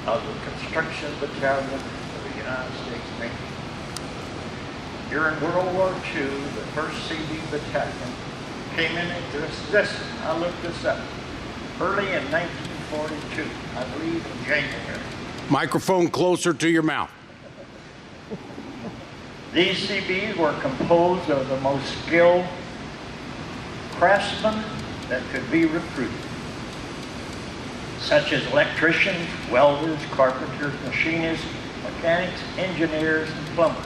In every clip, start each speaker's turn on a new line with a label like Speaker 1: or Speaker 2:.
Speaker 1: of the Construction Battalion of the United States Navy. During World War II, the 1st CB Battalion came into existence. I looked this up. Early in 1942, I believe in January.
Speaker 2: Microphone closer to your mouth.
Speaker 1: These CBs were composed of the most skilled craftsmen that could be recruited, such as electricians, welders, carpenters, machinists, mechanics, engineers, and plumbers,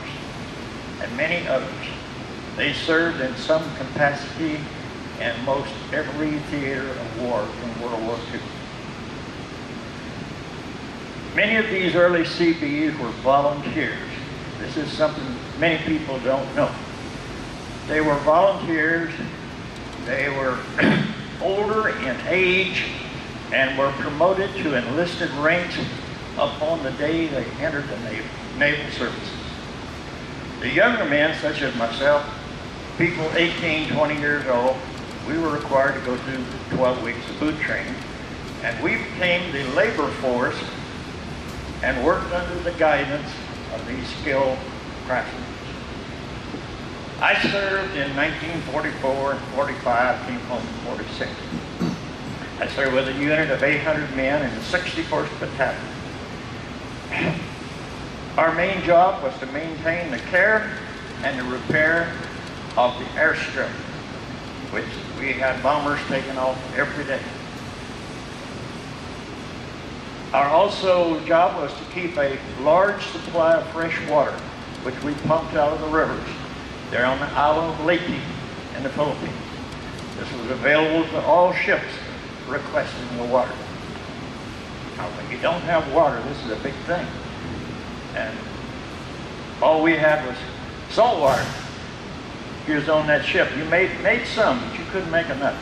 Speaker 1: and many others. They served in some capacity in most every theater of war in World War II. Many of these early CBs were volunteers. This is something many people don't know. They were volunteers. They were older in age and were promoted to enlisted ranks upon the day they entered the naval services. The younger men, such as myself, people 18, 20 years old, we were required to go through 12 weeks of boot training, and we became the labor force and worked under the guidance of these skilled craftsmen. I served in 1944 and 45, came home in 46. I served with a unit of 800 men in the 64st Battalion. Our main job was to maintain the care and the repair of the airstrip, which we had bombers taking off every day. Our also job was to keep a large supply of fresh water, which we pumped out of the rivers. They're on the island of Leyte in the Philippines. This was available to all ships requesting the water. Now, when you don't have water, this is a big thing. And all we had was salt water. If you was on that ship, you made some, but you couldn't make enough.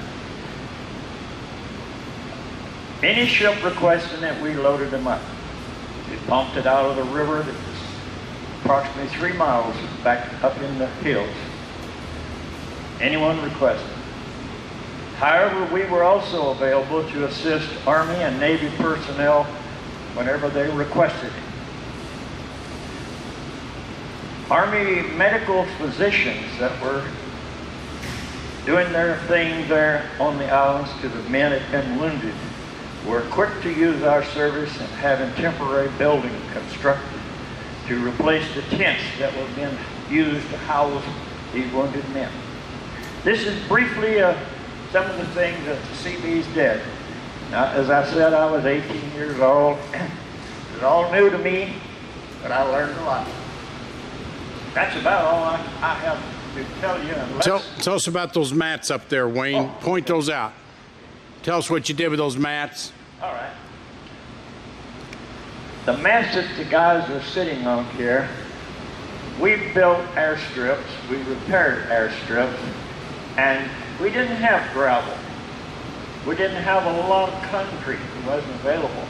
Speaker 1: Any ship requesting it, we loaded them up. We pumped it out of the river that was approximately 3 miles back up in the hills. Anyone requested. However, we were also available to assist Army and Navy personnel whenever they requested it. Army medical physicians that were doing their thing there on the islands to the men that had been wounded were quick to use our service and having temporary buildings constructed to replace the tents that were being used to house these wounded men. This is briefly some of the things that the CBs did. Now, as I said, I was 18 years old. It was all new to me, but I learned a lot. That's about all I have to tell you.
Speaker 2: Tell us about those mats up there, Wayne. Point those out. Tell us what you did with those mats.
Speaker 1: All right. The mats that the guys are sitting on here, we built airstrips, we repaired airstrips, and we didn't have gravel. We didn't have a lot of concrete. It wasn't available.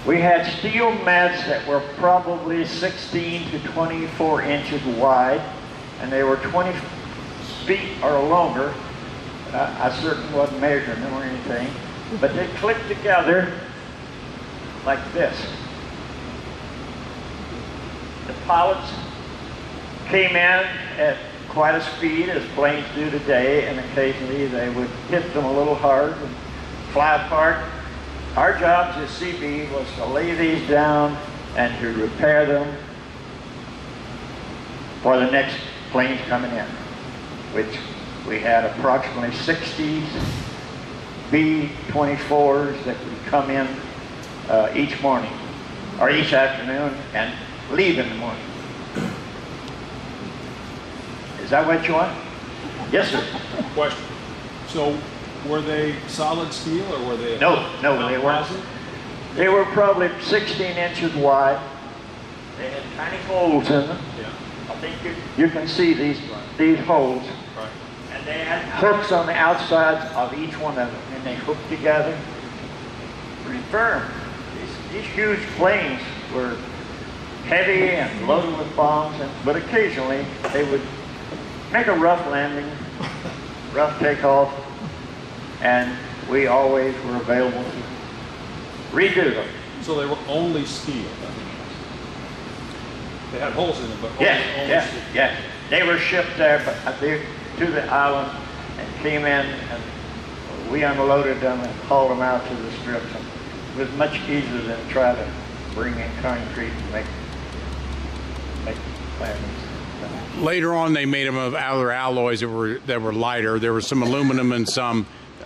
Speaker 1: We had steel mats that were probably 16 to 24 inches wide, and they were 20 feet or longer. I certainly wasn't measuring them or anything, but they clicked together like this. The pilots came in at quite a speed, as planes do today, and occasionally they would hit them a little hard and fly apart. Our job as CB was to lay these down and to repair them for the next planes coming in, which we had approximately 60 B-24s that would come in each morning, or each afternoon, and leave in the morning. Is that what you want? Yes, sir.
Speaker 3: Question. So, were they solid steel or were they?
Speaker 1: No, they weren't. They were probably 16 inches wide. They had tiny holes in them.
Speaker 3: Yeah.
Speaker 1: I think you can see these holes.
Speaker 3: Right.
Speaker 1: And they had hooks on the outsides of each one of them, and they hooked together pretty firm. These huge planes were heavy and loaded with bombs, but occasionally they would make a rough landing, rough takeoff, and we always were available to redo them.
Speaker 3: So they were only steel. They had holes in them, but only steel.
Speaker 1: Yes. They were shipped there to the island and came in, and we unloaded them and hauled them out to the strips. And it was much easier than try to bring in concrete and make landings.
Speaker 2: Later on, they made them of other alloys that were lighter. There was some aluminum and some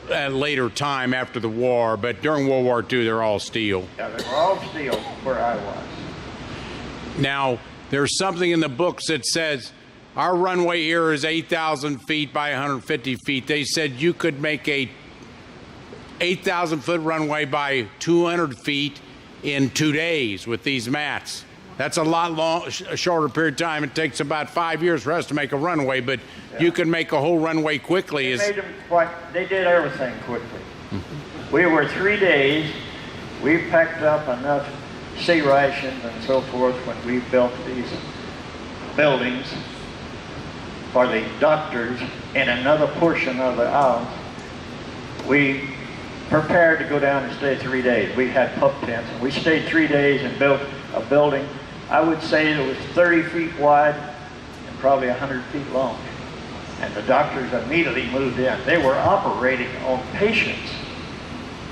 Speaker 2: at a later time after the war, but during World War II, they're all steel.
Speaker 1: Yeah, they were all steel where I was.
Speaker 2: Now, there's something in the books that says our runway here is 8,000 feet by 150 feet. They said you could make a 8,000-foot runway by 200 feet in 2 days with these mats. That's a shorter period of time. It takes about 5 years for us to make a runway, but you can make a whole runway quickly.
Speaker 1: They did everything quickly. We were 3 days. We packed up enough sea rations and so forth when we built these buildings for the doctors in another portion of the island. We prepared to go down and stay 3 days. We had pup tents, and we stayed 3 days and built a building. I would say it was 30 feet wide and probably 100 feet long. And the doctors immediately moved in. They were operating on patients,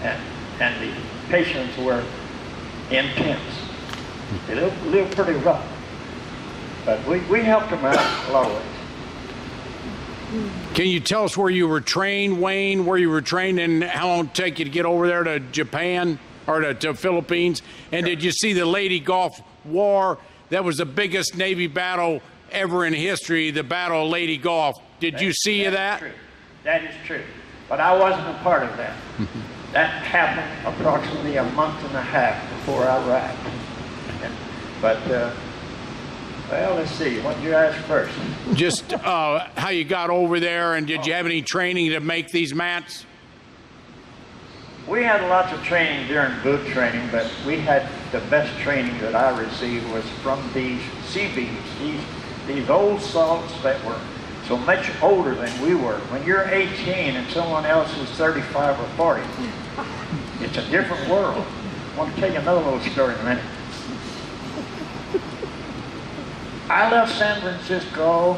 Speaker 1: and the patients were in tents. They lived pretty rough. But we helped them out a lot of ways.
Speaker 2: Can you tell us where you were trained, Wayne, where you were trained, and how long it take you to get over there to Japan or to Philippines? And did you see the Lady Gulf War? That was the biggest Navy battle ever in history, the Battle of Lady Gulf. Did you see that?
Speaker 1: True. That is true. But I wasn't a part of that. That happened approximately a month and a half before I arrived. Well, let's see. What did you ask first?
Speaker 2: Just how you got over there, and did you have any training to make these mats?
Speaker 1: We had lots of training during boot training, but we had the best training that I received was from these sea beams, these old salts that were so much older than we were. When you're 18 and someone else is 35 or 40, it's a different world. I want to tell you another little story in a minute. I left San Francisco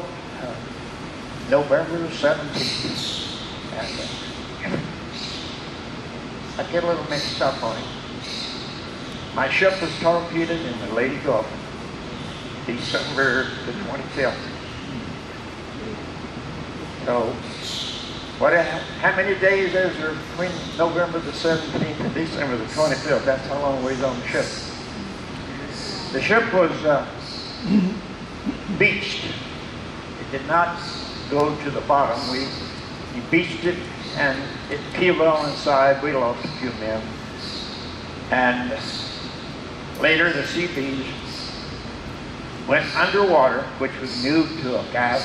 Speaker 1: November 17th. And, I get a little mixed up on it. My ship was torpedoed in the Lady Gulf, December the 25th. So, how many days is there between November the 17th and December the 25th? That's how long we was on the ship. The ship was beached. It did not go to the bottom. We beached it, and it keeled on inside. We lost a few men. And later the sea beams went underwater, which was new to a guy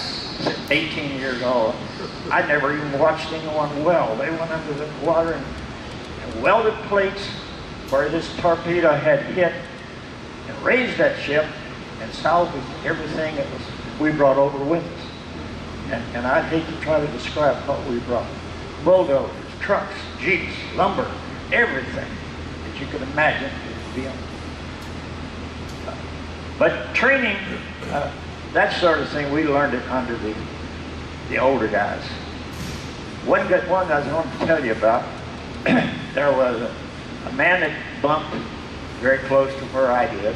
Speaker 1: 18 years old. I never even watched anyone weld. They went under the water and welded plates where this torpedo had hit and raised that ship and salvaged everything that we brought over with us. And I'd hate to try to describe what we brought. Bulldozers, trucks, jeeps, lumber, everything that you could imagine. But training, that sort of thing, we learned it under the older guys. One I was going to tell you about, there was a man that bumped very close to where I did.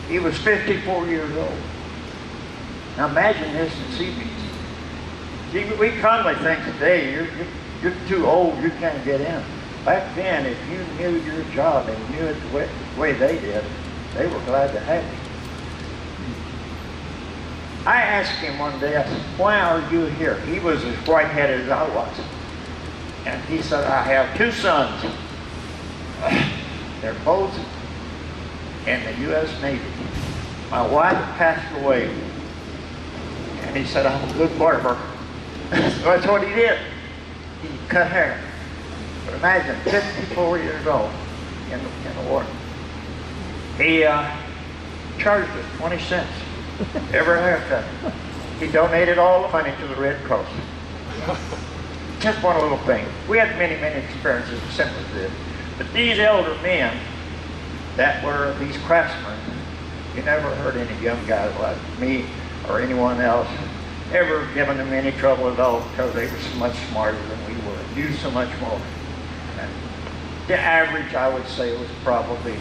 Speaker 1: He was 54 years old. Now imagine this in sea beams. See, we commonly think today, you're too old, you can't get in. Back then, if you knew your job and knew it the way they did, they were glad to have you. I asked him one day, I said, why are you here? He was as white-headed as I was. And he said, I have two sons. They're both in the U.S. Navy. My wife passed away. And he said, I'm a good barber. So that's what he did. He cut hair. But imagine, 54 years old in the war. He charged us 20 cents every haircut. He donated all the money to the Red Cross. just one little thing. We had many, many experiences similar to this. But these elder men that were these craftsmen, you never heard any young guys like me or anyone else ever giving them any trouble at all because they were so much smarter than we were, knew so much more. And the average, I would say, was probably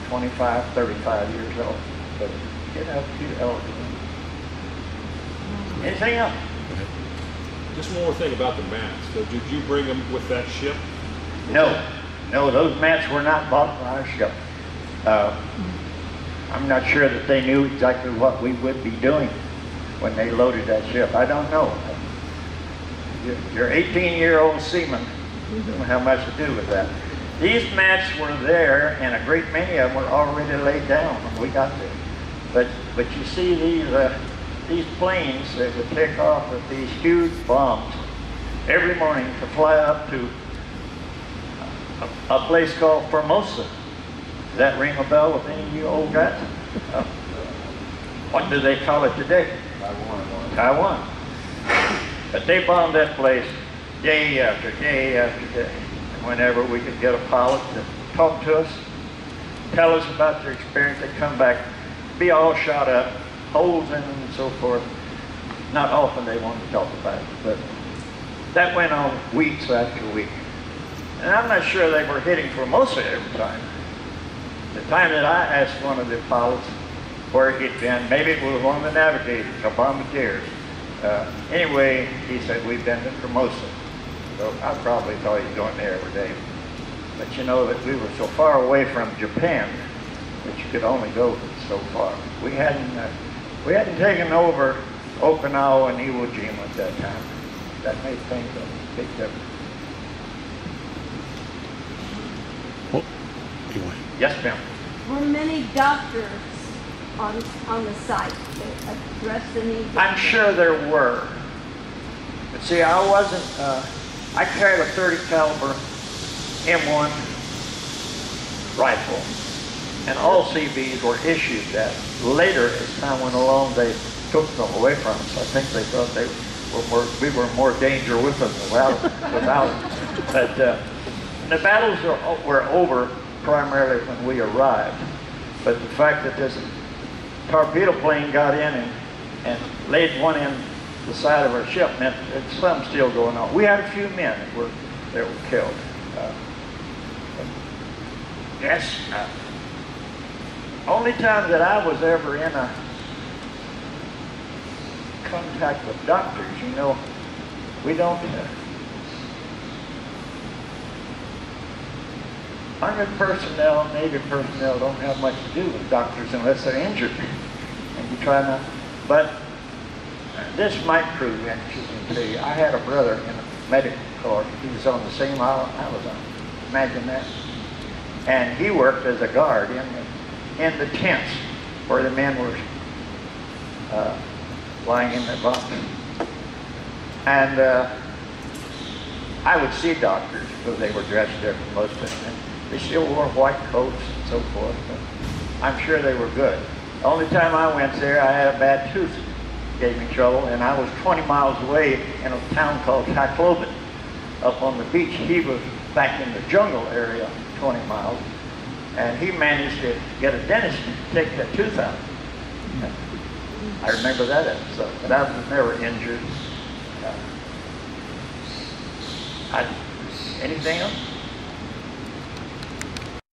Speaker 1: 25, 35 years old. But get up to elder. Anything else?
Speaker 3: Just one more thing about the mats. So did you bring them with that ship?
Speaker 1: No, those mats were not bought on our ship. I'm not sure that they knew exactly what we would be doing when they loaded that ship. I don't know. Your 18-year-old seaman don't have much to do with that. These mats were there, and a great many of them were already laid down when we got there. But you see these planes that would take off with these huge bombs every morning to fly up to a place called Formosa. Does that ring a bell with any of you old guys? What do they call it today? Taiwan. But they bombed that place day after day after day. And whenever we could get a pilot to talk to us, tell us about their experience, they'd come back, be all shot up, holes in them and so forth. Not often they wanted to talk about it, but that went on weeks after week. And I'm not sure they were hitting Formosa every time. The time that I asked one of the pilots where he'd been, maybe it was one of the navigators or bombardiers. Anyway, he said, we've been to Formosa. So I probably thought he was going there every day. But you know that we were so far away from Japan that you could only go so far. We hadn't taken over Okinawa and Iwo Jima at that time. That made things a big difference.
Speaker 2: Well, anyway.
Speaker 1: Yes, ma'am.
Speaker 4: Were many doctors on the site that addressed the need?
Speaker 1: I'm sure there were. But see, I wasn't, I carried a 30 caliber M1 rifle. And all CBs were issued that. Later, as time went along, they took them away from us. I think they thought we were more danger with them than without them. But the battles were over primarily when we arrived. But the fact that this torpedo plane got in and laid one in the side of our ship meant that some still going on. We had a few men that were killed. Yes. Only time that I was ever in a contact with doctors, you know, we don't. Army personnel, Navy personnel don't have much to do with doctors unless they're injured. And you try not. But this might prove interesting to you. I had a brother in a medical corps. He was on the same island I was on. Imagine that. And he worked as a guard in the tents where the men were lying in their bunks. And I would see doctors because they were dressed different, most of them. They still wore white coats and so forth. But I'm sure they were good. The only time I went there, I had a bad tooth that gave me trouble, and I was 20 miles away in a town called Tacloban up on the beach. He was back in the jungle area, 20 miles, and he managed to get a dentist to take that tooth out. I remember that episode, but I was never injured. Anything else?